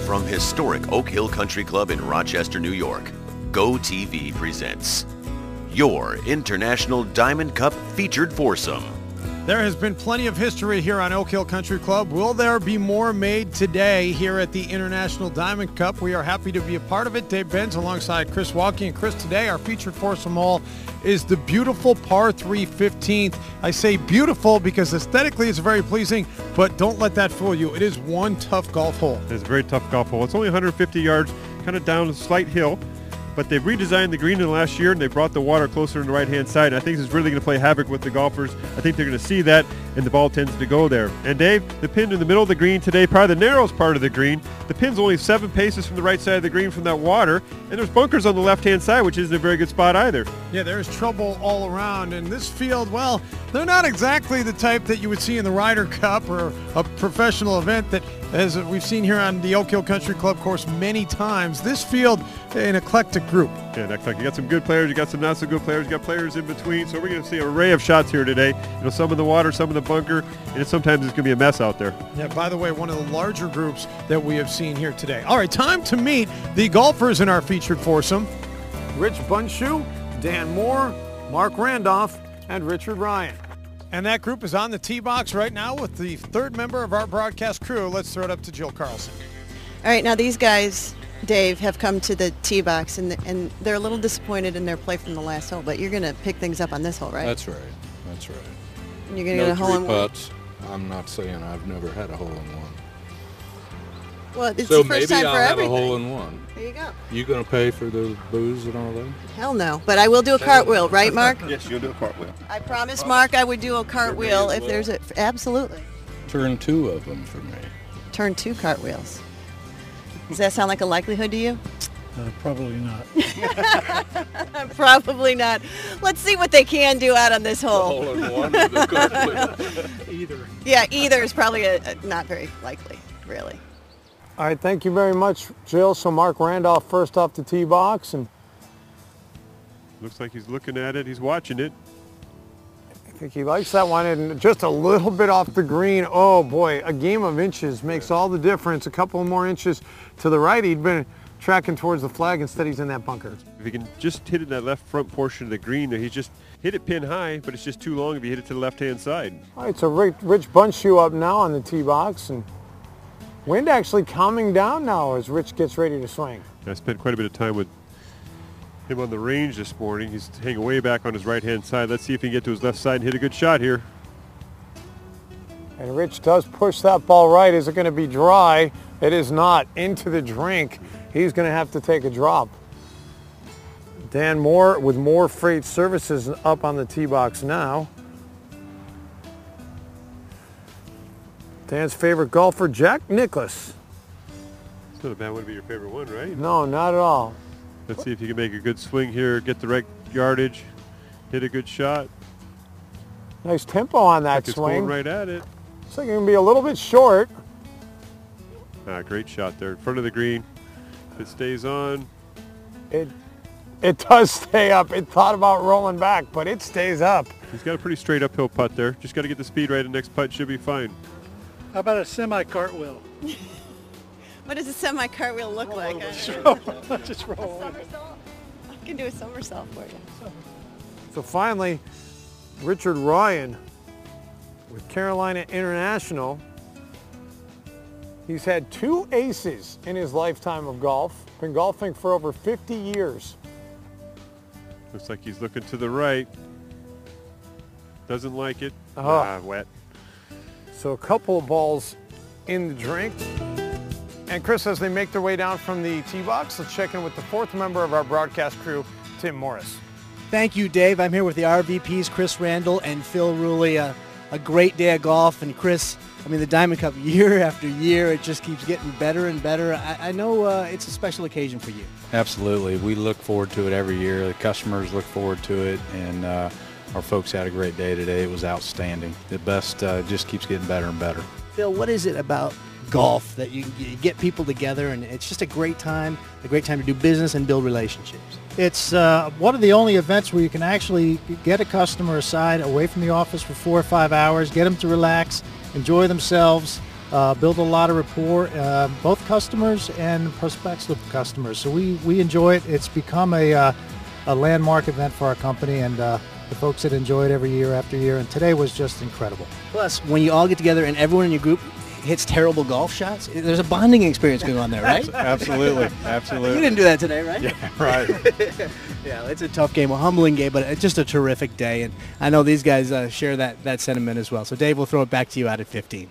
From historic Oak Hill Country Club in Rochester, New York, Go TV presents your International Diamond Cup featured foursome. There has been plenty of history here on Oak Hill Country Club. Will there be more made today here at the International Diamond Cup? We are happy to be a part of it. Dave Benz alongside Chris Walkie. And Chris, today our featured foursome hole is the beautiful par 3 15th. I say beautiful because aesthetically it's very pleasing, but don't let that fool you. It is one tough golf hole. It's a very tough golf hole. It's only 150 yards, kind of down a slight hill. But they've redesigned the green in the last year, and they brought the water closer on the right-hand side. And I think this is really going to play havoc with the golfers. I think they're going to see that, and the ball tends to go there. And Dave, the pin in the middle of the green today, probably the narrowest part of the green. The pin's only 7 paces from the right side of the green from that water, and there's bunkers on the left-hand side, which isn't a very good spot either. Yeah, there's trouble all around. And this field, well, they're not exactly the type that you would see in the Ryder Cup or a professional event that, as we've seen here on the Oak Hill Country Club course many times. This field, an eclectic group. Yeah, you got some good players, you got some not so good players, you got players in between. So we're going to see an array of shots here today. You know, some in the water, some in the bunker, and sometimes it's going to be a mess out there. Yeah, by the way, one of the larger groups that we have seen here today. All right, time to meet the golfers in our featured foursome. Rich Bunshu, Dan Moore, Mark Randolph, and Richard Ryan. And that group is on the tee box right now with the third member of our broadcast crew. Let's throw it up to Jill Carlson. All right, now these guys, Dave, have come to the tee box, and they're a little disappointed in their play from the last hole, but you're going to pick things up on this hole, right? That's right. That's right. And you're going to get a hole in one. Putts. I'm not saying I've never had a hole in one. Well, it's so the first maybe time I'll for have everything. a hole in one. There you go. You going to pay for the booze and all that? Hell no, but I will do a cartwheel, right, Mark? Yes, you'll do a cartwheel. I promised Mark I would do a cartwheel if there's a, absolutely. Turn 2 of them for me. Turn 2 cartwheels. Does that sound like a likelihood to you? Probably not. Probably not. Let's see what they can do out on this hole. Hole in one or the cartwheel? Either. Yeah, either is probably not very likely, really. All right, thank you very much, Jill. So Mark Randolph first off the tee box, and Looks like he's looking at it, he's watching it. I think he likes that one, and just a little bit off the green. Oh boy, a game of inches makes all the difference. A couple more inches to the right, he'd been tracking towards the flag. Instead, he's in that bunker. If he can just hit it in that left front portion of the green there, he just hit it pin high, but it's just too long if you hit it to the left-hand side. All right, so Rich Bunshu up now on the tee box, and wind actually calming down now as Rich gets ready to swing. I spent quite a bit of time with him on the range this morning. He's hanging way back on his right-hand side. Let's see if he can get to his left side and hit a good shot here. And Rich does push that ball right. Is it going to be dry? It is not. Into the drink. He's going to have to take a drop. Dan Moore with Moore Freight Services up on the tee box now. Dan's favorite golfer, Jack Nicklaus. It's not a bad one to be your favorite one, right? No, not at all. Let's see if you can make a good swing here, get the right yardage, hit a good shot. Nice tempo on that It's swing. going right at it. Looks like it can be a little bit short. Great shot there in front of the green. If it stays on. It does stay up. It thought about rolling back, but it stays up. He's got a pretty straight uphill putt there. Just got to get the speed right, and the next putt should be fine. How about a semi-cartwheel? What does a semi-cartwheel look like? Just roll. Somersault? I can do a somersault for you. So finally, Richard Ryan with Carolina International. He's had 2 aces in his lifetime of golf. Been golfing for over 50 years. Looks like he's looking to the right. Doesn't like it. Wet. So a couple of balls in the drink. And Chris, as they make their way down from the tee box, let's check in with the fourth member of our broadcast crew, Tim Morris. Thank you, Dave. I'm here with the RVPs, Chris Randall and Phil Ruley. A great day of golf. And Chris, I mean, the Diamond Cup year after year, it just keeps getting better and better. I know it's a special occasion for you. Absolutely. We look forward to it every year. The customers look forward to it, and our folks had a great day today. It was outstanding. The best just keeps getting better and better. Phil, what is it about golf that you get people together, and it's just a great time to do business and build relationships? It's one of the only events where you can actually get a customer aside away from the office for 4 or 5 hours, get them to relax, enjoy themselves, build a lot of rapport, both customers and prospective customers. So we enjoy it. It's become a landmark event for our company, and the folks that enjoy it every year after year. And today was just incredible. Plus, when you all get together and everyone in your group hits terrible golf shots, there's a bonding experience going on there, right? Absolutely, absolutely. You didn't do that today, right? Yeah, right. Yeah, it's a tough game, a humbling game, but it's just a terrific day. And I know these guys share that sentiment as well. So, Dave, we'll throw it back to you out at 15.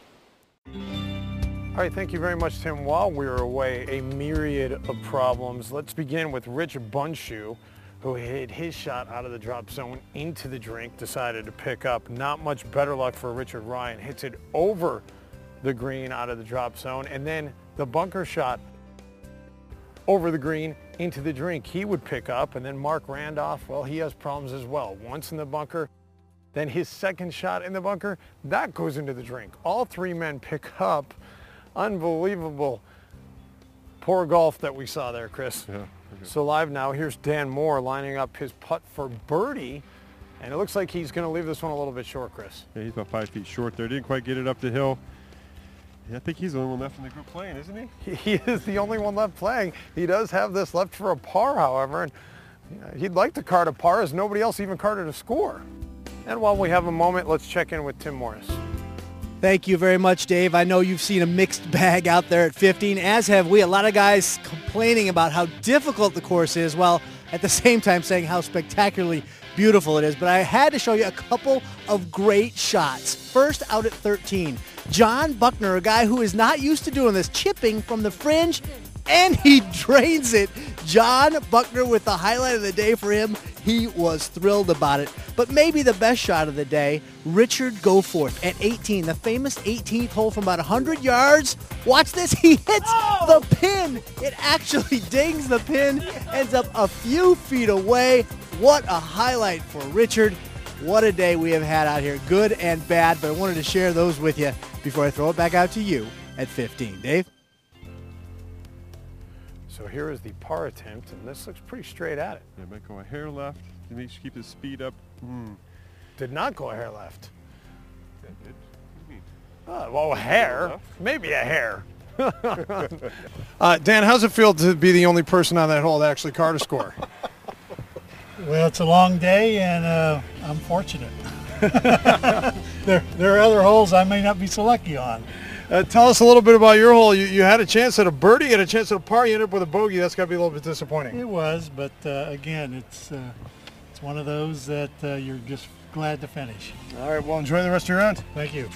All right, thank you very much, Tim. While we were away, a myriad of problems. Let's begin with Rich Bunshoe, who hit his shot out of the drop zone into the drink, decided to pick up. Not much better luck for Richard Ryan. Hits it over the green out of the drop zone, and then the bunker shot over the green into the drink he would pick up. And then Mark Randolph, well, he has problems as well. Once in the bunker, then his second shot in the bunker, that goes into the drink. All three men pick up. Unbelievable poor golf that we saw there, Chris. Yeah, okay. So live now, here's Dan Moore lining up his putt for birdie, and it looks like he's going to leave this one a little bit short, Chris. Yeah, he's about 5 feet short there. Didn't quite get it up the hill. Yeah, I think he's the only one left in the group playing, isn't he? He is the only one left playing. He does have this left for a par, however, and he'd like to card a par as nobody else even carded a score. And while we have a moment, let's check in with Tim Morris. Thank you very much, Dave. I know you've seen a mixed bag out there at 15, as have we. A lot of guys complaining about how difficult the course is, while at the same time saying how spectacularly beautiful it is. But I had to show you a couple of great shots. First, out at 13, John Buckner, a guy who is not used to doing this, chipping from the fringe, and he drains it. John Buckner with the highlight of the day for him. He was thrilled about it. But maybe the best shot of the day, Richard Goforth at 18, the famous 18th hole from about 100 yards. Watch this. He hits the pin. It actually dings the pin, ends up a few feet away. What a highlight for Richard. What a day we have had out here, good and bad, but I wanted to share those with you before I throw it back out to you at 15. Dave? So here is the par attempt, and this looks pretty straight at it. Yeah, might go a hair left. He needs to keep his speed up. Did not go a hair left. Yeah, what do you mean? Well, a hair. Maybe a hair. Dan, how's it feel to be the only person on that hole to actually card a score? Well, it's a long day, and I'm fortunate. There are other holes I may not be so lucky on. Tell us a little bit about your hole. You had a chance at a birdie, you had a chance at a par, you ended up with a bogey. That's got to be a little bit disappointing. It was, but again, it's one of those that you're just glad to finish. All right, well, enjoy the rest of your round. Thank you.